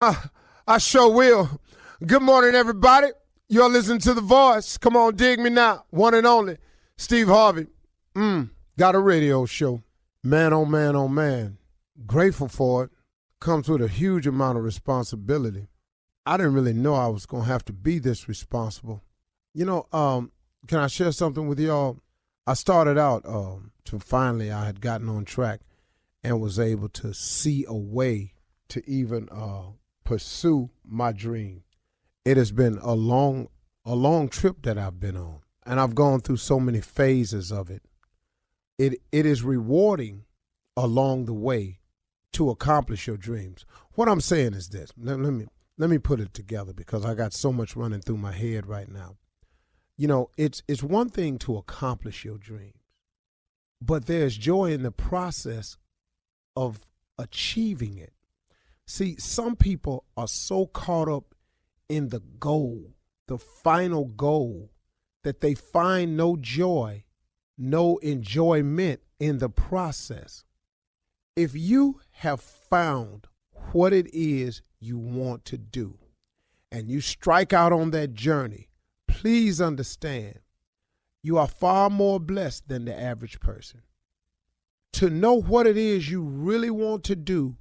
I sure will. Good morning, everybody. You're listening to The Voice. Come on, dig me now. One and only, Steve Harvey. Got a radio show. Man, oh man, oh man. Grateful for it. Comes with a huge amount of responsibility. I didn't really know I was going to have to be this responsible. You know, can I share something with y'all? I started out to finally I had gotten on track and was able to see a way to even pursue my dream. It has been a long trip that I've been on, and I've gone through so many phases of it. It is rewarding along the way to accomplish your dreams. What I'm saying is this. Let me put it together because I got so much running through my head right now. You know, it's one thing to accomplish your dreams, but there's joy in the process of achieving it. See, some people are so caught up in the goal, the final goal, that they find no joy, no enjoyment in the process. If you have found what it is you want to do and you strike out on that journey, please understand you are far more blessed than the average person. To know what it is you really want to do,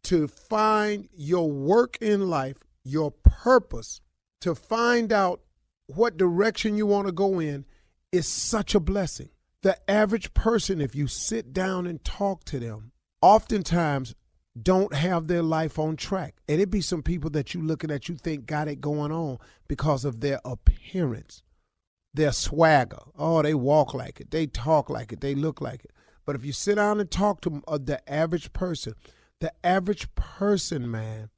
to find your work in life, your purpose, to find out what direction you want to go in is such a blessing. The average person, if you sit down and talk to them, oftentimes don't have their life on track. And it be some people that you looking at, you think got it going on because of their appearance, their swagger. Oh, they walk like it, they talk like it, they look like it. But if you sit down and talk to the average person, man,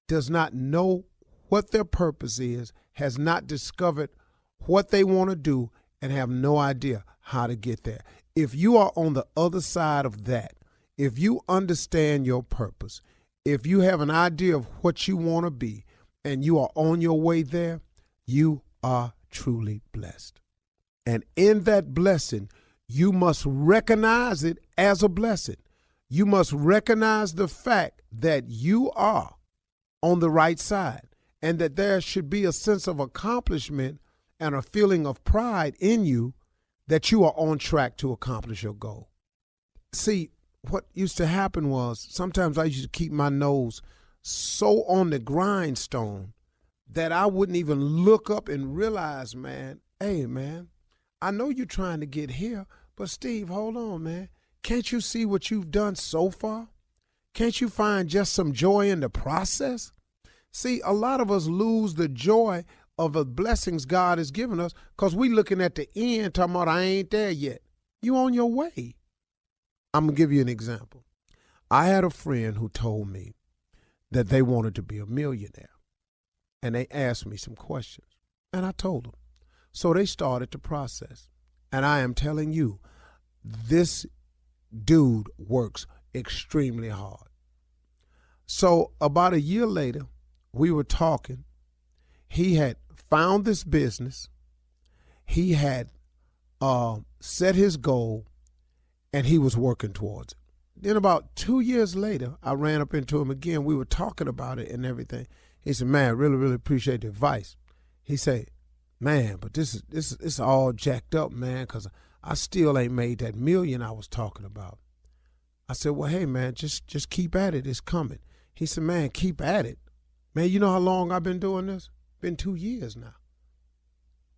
does not know what their purpose is, has not discovered what they want to do, and have no idea how to get there. If you are on the other side of that, if you understand your purpose, if you have an idea of what you want to be, and you are on your way there, you are truly blessed. And in that blessing, you must recognize it as a blessing. You must recognize the fact that you are on the right side and that there should be a sense of accomplishment and a feeling of pride in you that you are on track to accomplish your goal. See, what used to happen was sometimes I used to keep my nose so on the grindstone that I wouldn't even look up and realize, man, hey, man, I know you're trying to get here, but Steve, hold on, man. Can't you see what you've done so far? Can't you find just some joy in the process? See, a lot of us lose the joy of the blessings God has given us because we looking at the end talking about I ain't there yet. You on your way. I'm going to give you an example. I had a friend who told me that they wanted to be a millionaire, and they asked me some questions, and I told them. So they started the process, and I am telling you, this dude works extremely hard. So about a year later, we were talking. He had found this business. He had set his goal, and he was working towards it. Then about 2 years later, I ran up into him again. We were talking about it and everything. He said, man, really, really appreciate the advice. He said, man, but this is all jacked up, man, because I still ain't made that million I was talking about. I said, well, hey, man, just keep at it. It's coming. He said, man, keep at it. Man, you know how long I've been doing this? Been 2 years now.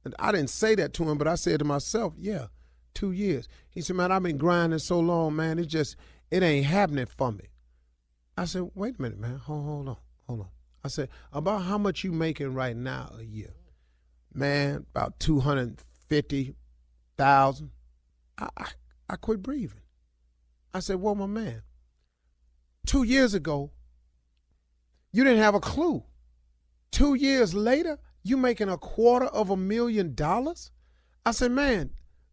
And I didn't say that to him, but I said to myself, yeah, 2 years. He said, man, I've been grinding so long, man, it ain't happening for me. I said, wait a minute, man, hold on. I said, about how much you making right now a year? Man, about 250,000. I quit breathing. I said, well, my man, 2 years ago, you didn't have a clue. 2 years later, you making $250,000? I said, man,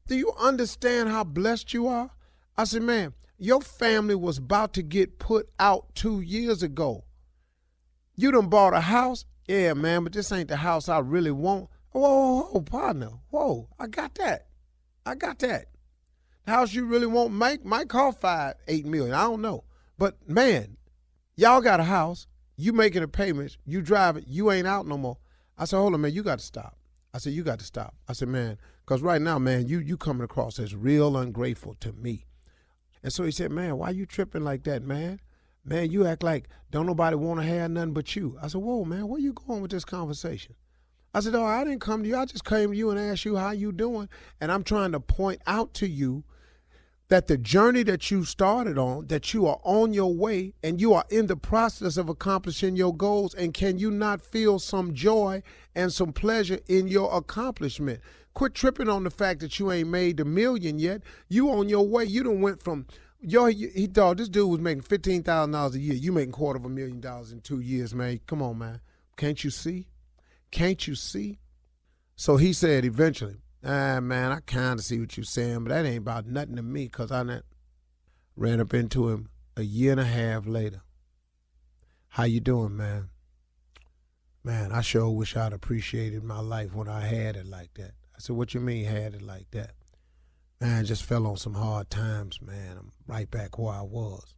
do you understand how blessed you are? I said, man, your family was about to get put out 2 years ago. You done bought a house? Yeah, man, but this ain't the house I really want. Whoa, partner. Whoa, I got that. The house you really want might cost $8 million. I don't know. But, man, y'all got a house. You making the payments, you driving, you ain't out no more. I said, hold on, man, you got to stop. I said, you got to stop. I said, man, because right now, man, you coming across as real ungrateful to me. And so he said, man, why you tripping like that, man? Man, you act like don't nobody want to have nothing but you. I said, whoa, man, where you going with this conversation? I said, oh, I didn't come to you. I just came to you and asked you how you doing. And I'm trying to point out to you that the journey that you started on, that you are on your way and you are in the process of accomplishing your goals. And can you not feel some joy and some pleasure in your accomplishment? Quit tripping on the fact that you ain't made the million yet. You on your way. You done went from, he thought this dude was making $15,000 a year. You making $250,000 in 2 years, man. Come on, man. Can't you see? Can't you see? So he said eventually, man, I kind of see what you're saying, but that ain't about nothing to me, because I ran up into him a year and a half later. How you doing, man? Man, I sure wish I'd appreciated my life when I had it like that. I said, what you mean had it like that? Man, I just fell on some hard times, man. I'm right back where I was.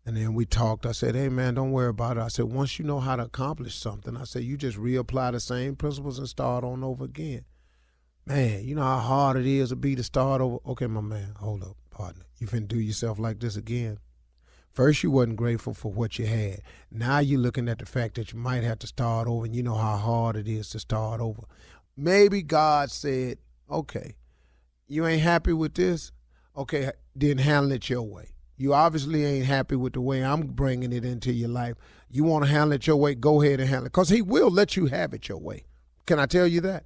And then we talked. I said, hey, man, don't worry about it. I said, once you know how to accomplish something, I said, you just reapply the same principles and start on over again. Man, you know how hard it is to start over? Okay, my man, hold up, partner. You finna do yourself like this again? First, you wasn't grateful for what you had. Now you're looking at the fact that you might have to start over, and you know how hard it is to start over. Maybe God said, okay, you ain't happy with this? Okay, then handle it your way. You obviously ain't happy with the way I'm bringing it into your life. You want to handle it your way, go ahead and handle it. Because he will let you have it your way. Can I tell you that?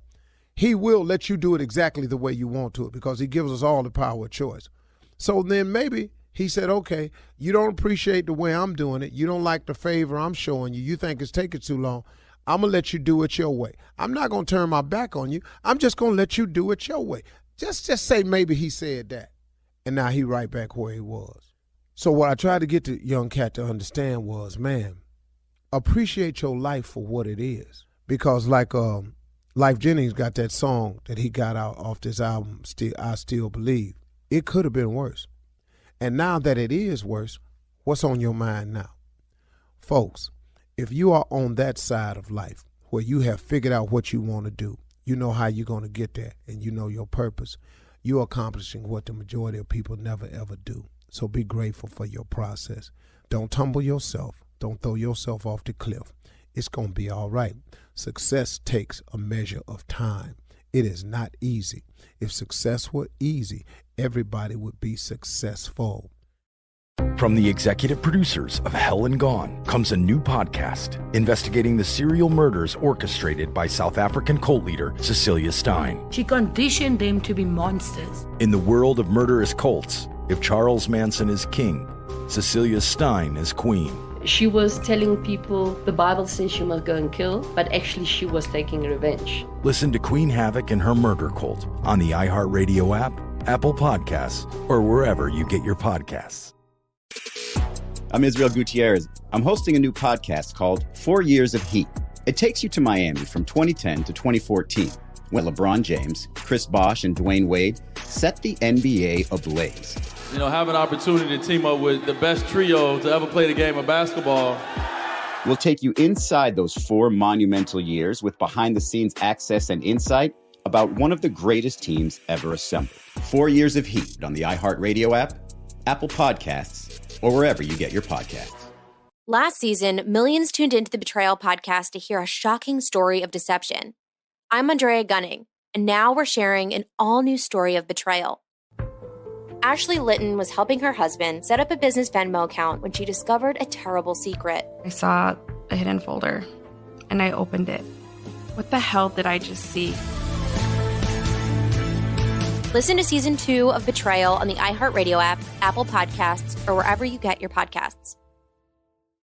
He will let you do it exactly the way you want to, because he gives us all the power of choice. So then maybe he said, okay, you don't appreciate the way I'm doing it. You don't like the favor I'm showing you. You think it's taking too long. I'm going to let you do it your way. I'm not going to turn my back on you. I'm just going to let you do it your way. Just say maybe he said that. And now he right back where he was. So what I tried to get the young cat to understand was, man, appreciate your life for what it is. Because like Life Jennings got that song that he got out off this album, I Still Believe. It could have been worse. And now that it is worse, what's on your mind now? Folks, if you are on that side of life where you have figured out what you want to do, you know how you're going to get there, and you know your purpose, you're accomplishing what the majority of people never, ever do. So be grateful for your process. Don't tumble yourself. Don't throw yourself off the cliff. It's going to be all right. Success takes a measure of time. It is not easy. If success were easy, everybody would be successful. From the executive producers of Hell and Gone comes a new podcast investigating the serial murders orchestrated by South African cult leader Cecilia Stein. She conditioned them to be monsters. In the world of murderous cults, if Charles Manson is king, Cecilia Stein is queen. She was telling people the Bible says she must go and kill, but actually she was taking revenge. Listen to Queen Havoc and her murder cult on the iHeartRadio app, Apple Podcasts, or wherever you get your podcasts. I'm Israel Gutierrez. I'm hosting a new podcast called 4 Years of Heat. It takes you to Miami from 2010 to 2014, when LeBron James, Chris Bosh, and Dwayne Wade set the NBA ablaze. You know, have an opportunity to team up with the best trio to ever play the game of basketball. We'll take you inside those 4 monumental years with behind-the-scenes access and insight about one of the greatest teams ever assembled. 4 Years of Heat on the iHeartRadio app, Apple Podcasts, or wherever you get your podcasts. Last season, millions tuned into the Betrayal podcast to hear a shocking story of deception. I'm Andrea Gunning, and now we're sharing an all-new story of betrayal. Ashley Litton was helping her husband set up a business Venmo account when she discovered a terrible secret. I saw a hidden folder, and I opened it. What the hell did I just see? Listen to Season 2 of Betrayal on the iHeartRadio app, Apple Podcasts, or wherever you get your podcasts.